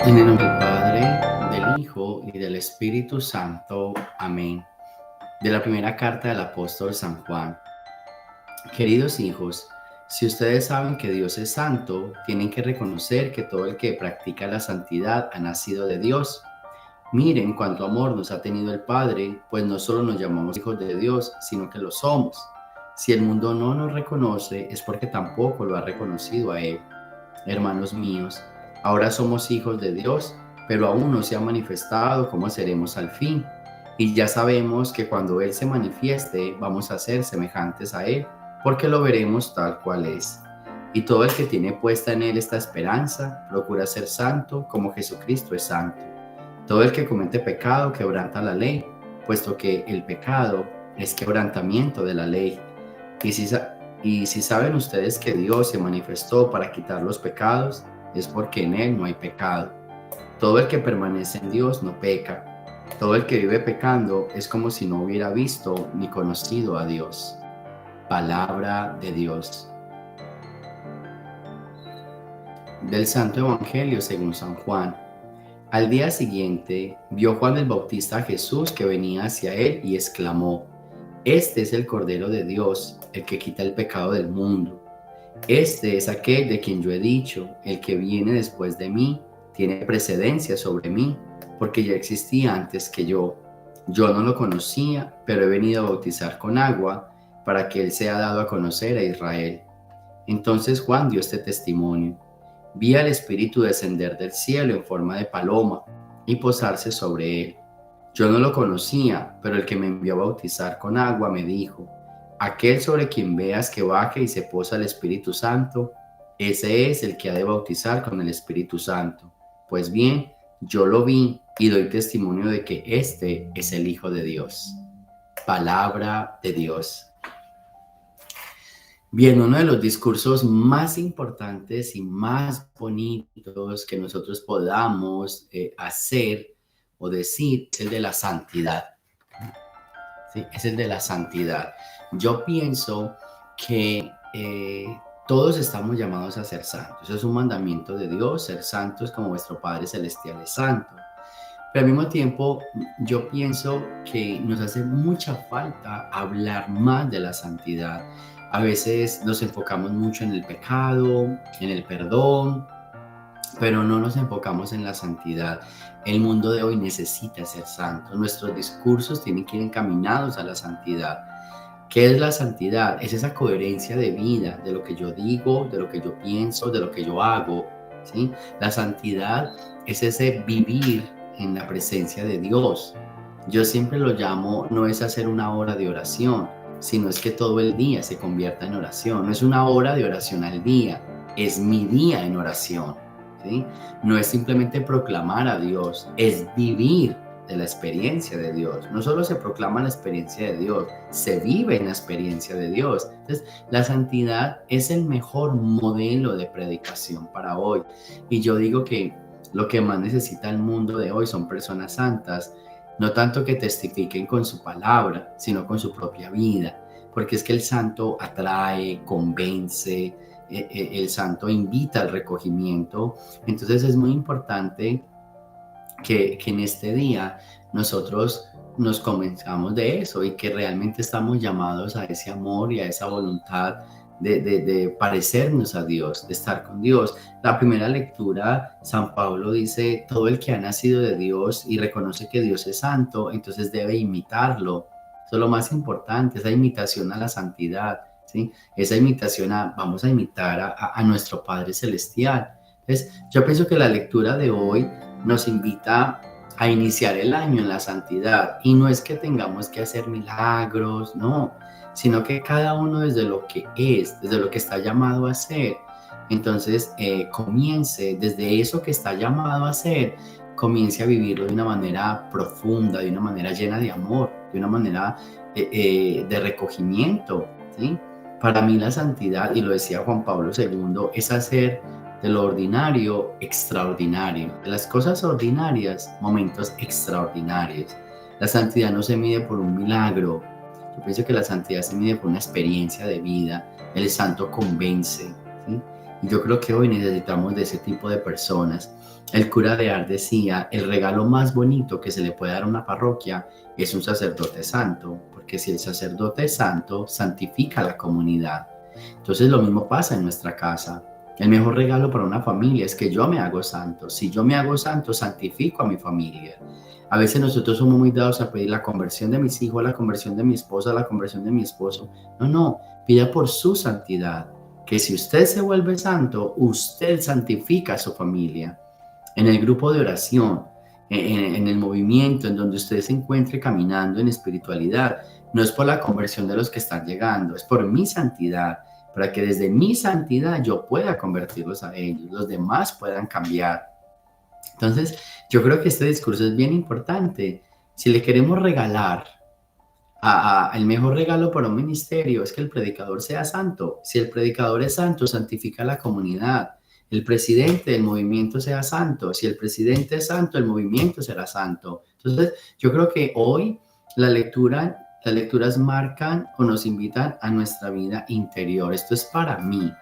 En el nombre del Padre, del Hijo y del Espíritu Santo. Amén. De la primera carta del apóstol San Juan. Queridos hijos, si ustedes saben que Dios es santo, tienen que reconocer que todo el que practica la santidad ha nacido de Dios. Miren cuánto amor nos ha tenido el Padre, pues no solo nos llamamos hijos de Dios, sino que lo somos. Si el mundo no nos reconoce, es porque tampoco lo ha reconocido a Él. Hermanos míos, ahora somos hijos de Dios, pero aún no se ha manifestado cómo seremos al fin. Y ya sabemos que cuando Él se manifieste, vamos a ser semejantes a Él, porque lo veremos tal cual es. Y todo el que tiene puesta en Él esta esperanza, procura ser santo como Jesucristo es santo. Todo el que comete pecado quebranta la ley, puesto que el pecado es quebrantamiento de la ley. Y si saben ustedes que Dios se manifestó para quitar los pecados, es porque en Él no hay pecado. Todo el que permanece en Dios no peca. Todo el que vive pecando es como si no hubiera visto ni conocido a Dios. Palabra de Dios. Del Santo Evangelio según San Juan. Al día siguiente, vio Juan el Bautista a Jesús que venía hacia él y exclamó: Este es el Cordero de Dios, el que quita el pecado del mundo. Este es aquel de quien yo he dicho: el que viene después de mí tiene precedencia sobre mí, porque ya existía antes que yo. Yo no lo conocía, pero he venido a bautizar con agua para que él sea dado a conocer a Israel. Entonces Juan dio este testimonio: Vi al Espíritu descender del cielo en forma de paloma y posarse sobre él. Yo no lo conocía, pero el que me envió a bautizar con agua me dijo: Aquel sobre quien veas que baje y se posa el Espíritu Santo, ese es el que ha de bautizar con el Espíritu Santo. Pues bien, yo lo vi y doy testimonio de que este es el Hijo de Dios. Palabra de Dios. Bien, uno de los discursos más importantes y más bonitos que nosotros podamos hacer o decir es el de la santidad. ¿Sí? Es el de la santidad. Yo pienso que todos estamos llamados a ser santos. Eso es un mandamiento de Dios, ser santos como vuestro Padre Celestial es santo. Pero al mismo tiempo, yo pienso que nos hace mucha falta hablar más de la santidad. A veces nos enfocamos mucho en el pecado, en el perdón, pero no nos enfocamos en la santidad. El mundo de hoy necesita ser santo. Nuestros discursos tienen que ir encaminados a la santidad. ¿Qué es la santidad? Es esa coherencia de vida, de lo que yo digo, de lo que yo pienso, de lo que yo hago, ¿sí? La santidad es ese vivir en la presencia de Dios. Yo siempre lo llamo, no es hacer una hora de oración, sino es que todo el día se convierta en oración. No es una hora de oración al día, es mi día en oración, ¿sí? No es simplemente proclamar a Dios, es vivir de la experiencia de Dios. No solo se proclama la experiencia de Dios, se vive en la experiencia de Dios. Entonces, la santidad es el mejor modelo de predicación para hoy. Y yo digo que lo que más necesita el mundo de hoy son personas santas, no tanto que testifiquen con su palabra, sino con su propia vida. Porque es que el santo atrae, convence, el santo invita al recogimiento. Entonces es muy importante que en este día nosotros nos convenzamos de eso y que realmente estamos llamados a ese amor y a esa voluntad de parecernos a Dios, de estar con Dios. La primera lectura, San Pablo dice: todo el que ha nacido de Dios y reconoce que Dios es santo, entonces debe imitarlo. Eso es lo más importante, esa imitación a la santidad, ¿sí? Esa imitación vamos a imitar a nuestro Padre Celestial. Entonces, yo pienso que la lectura de hoy nos invita a iniciar el año en la santidad, y no es que tengamos que hacer milagros, no, sino que cada uno desde lo que es, desde lo que está llamado a ser, entonces comience desde eso que está llamado a ser, comience a vivirlo de una manera profunda, de una manera llena de amor, de una manera de recogimiento, ¿sí? Para mí la santidad, y lo decía Juan Pablo II, es hacer de lo ordinario extraordinario, de las cosas ordinarias momentos extraordinarios. La santidad no se mide por un milagro. Yo pienso que la santidad se mide por una experiencia de vida. El santo convence, ¿sí? Y yo creo que hoy necesitamos de ese tipo de personas. El cura de Ars decía, el regalo más bonito que se le puede dar a una parroquia es un sacerdote santo, porque si el sacerdote es santo, santifica a la comunidad. Entonces lo mismo pasa en nuestra casa. El mejor regalo para una familia es que yo me hago santo. Si yo me hago santo, santifico a mi familia. A veces nosotros somos muy dados a pedir la conversión de mis hijos, la conversión de mi esposa, la conversión de mi esposo. No, pida por su santidad, que si usted se vuelve santo, usted santifica a su familia. En el grupo de oración, en el movimiento en donde usted se encuentre caminando en espiritualidad, no es por la conversión de los que están llegando, es por mi santidad, para que desde mi santidad yo pueda convertirlos a ellos, los demás puedan cambiar. Entonces, yo creo que este discurso es bien importante. Si le queremos regalar el mejor regalo para un ministerio es que el predicador sea santo. Si el predicador es santo, santifica a la comunidad. El presidente del movimiento sea santo. Si el presidente es santo, el movimiento será santo. Entonces, yo creo que hoy las lecturas marcan o nos invitan a nuestra vida interior. Esto es para mí.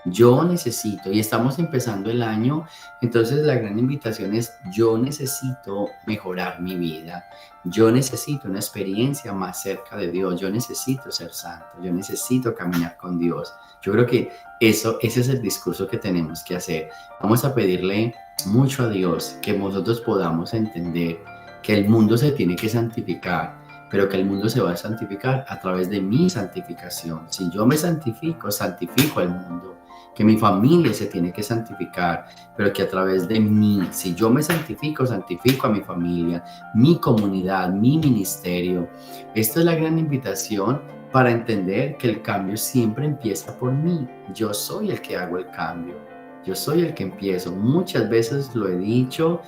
Yo necesito, y estamos empezando el año, entonces la gran invitación es, yo necesito mejorar mi vida, yo necesito una experiencia más cerca de Dios, yo necesito ser santo, yo necesito caminar con Dios. Yo creo que ese es el discurso que tenemos que hacer. Vamos a pedirle mucho a Dios que nosotros podamos entender que el mundo se tiene que santificar, pero que el mundo se va a santificar a través de mi santificación. Si yo me santifico, santifico al mundo. Que mi familia se tiene que santificar, pero que a través de mí, si yo me santifico, santifico a mi familia, mi comunidad, mi ministerio. Esta es la gran invitación para entender que el cambio siempre empieza por mí. Yo soy el que hago el cambio. Yo soy el que empiezo. Muchas veces lo he dicho,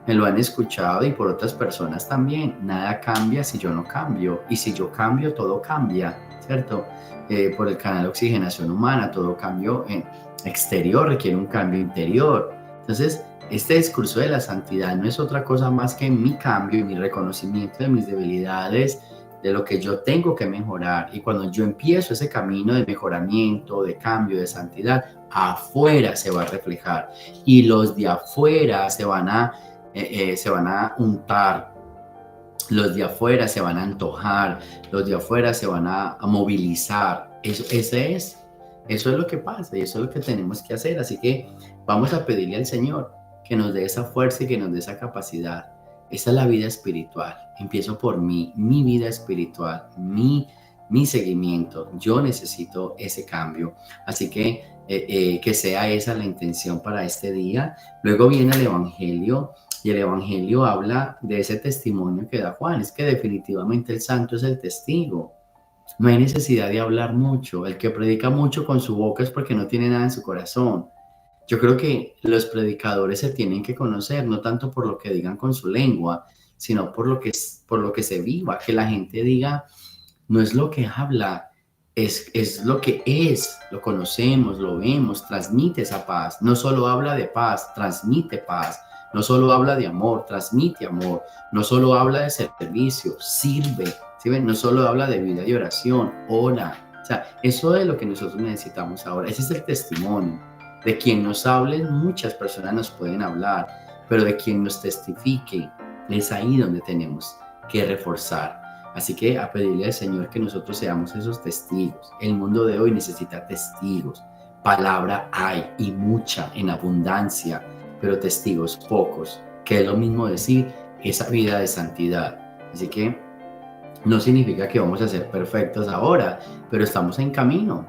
me lo han escuchado y por otras personas también. Nada cambia si yo no cambio. Y si yo cambio, todo cambia, ¿cierto? Por el canal de oxigenación humana, todo cambio exterior requiere un cambio interior. Entonces, este discurso de la santidad no es otra cosa más que mi cambio y mi reconocimiento de mis debilidades, de lo que yo tengo que mejorar. Y cuando yo empiezo ese camino de mejoramiento, de cambio, de santidad, afuera se va a reflejar. Y los de afuera se van a untar, los de afuera se van a antojar, los de afuera se van a movilizar. Eso es lo que pasa y eso es lo que tenemos que hacer. Así que vamos a pedirle al Señor que nos dé esa fuerza y que nos dé esa capacidad. Esa es la vida espiritual. Empiezo por mí, mi vida espiritual, mi seguimiento. Yo necesito ese cambio. Así que sea esa la intención para este día. Luego viene el Evangelio. Y el Evangelio habla de ese testimonio que da Juan. Es que definitivamente el santo es el testigo. No hay necesidad de hablar mucho. El que predica mucho con su boca es porque no tiene nada en su corazón. Yo creo que los predicadores se tienen que conocer, no tanto por lo que digan con su lengua, sino por lo que se viva. Que la gente diga, no es lo que habla, es lo que es. Lo conocemos, lo vemos, transmite esa paz. No solo habla de paz, transmite paz. No solo habla de amor, transmite amor. No solo habla de servicio, sirve. ¿Sí ven? No solo habla de vida y oración, ora. O sea, eso es lo que nosotros necesitamos ahora. Ese es el testimonio. De quien nos hable, muchas personas nos pueden hablar, pero de quien nos testifique, es ahí donde tenemos que reforzar. Así que a pedirle al Señor que nosotros seamos esos testigos. El mundo de hoy necesita testigos. Palabra hay y mucha en abundancia, pero testigos pocos, que es lo mismo decir esa vida de santidad. Así que no significa que vamos a ser perfectos ahora, pero estamos en camino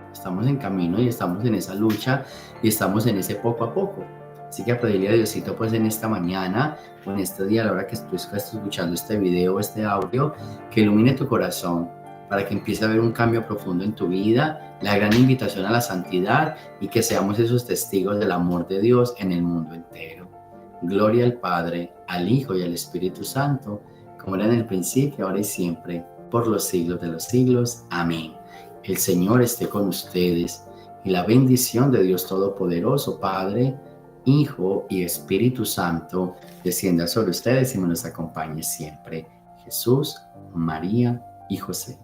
y estamos en esa lucha y estamos en ese poco a poco. Así que a pedirle a Diosito pues en esta mañana o en este día, a la hora que tú estás escuchando este video, este audio, que ilumine tu corazón para que empiece a haber un cambio profundo en tu vida, la gran invitación a la santidad y que seamos esos testigos del amor de Dios en el mundo entero. Gloria al Padre, al Hijo y al Espíritu Santo, como era en el principio, ahora y siempre, por los siglos de los siglos. Amén. El Señor esté con ustedes y la bendición de Dios Todopoderoso, Padre, Hijo y Espíritu Santo, descienda sobre ustedes y me los acompañe siempre. Jesús, María y José.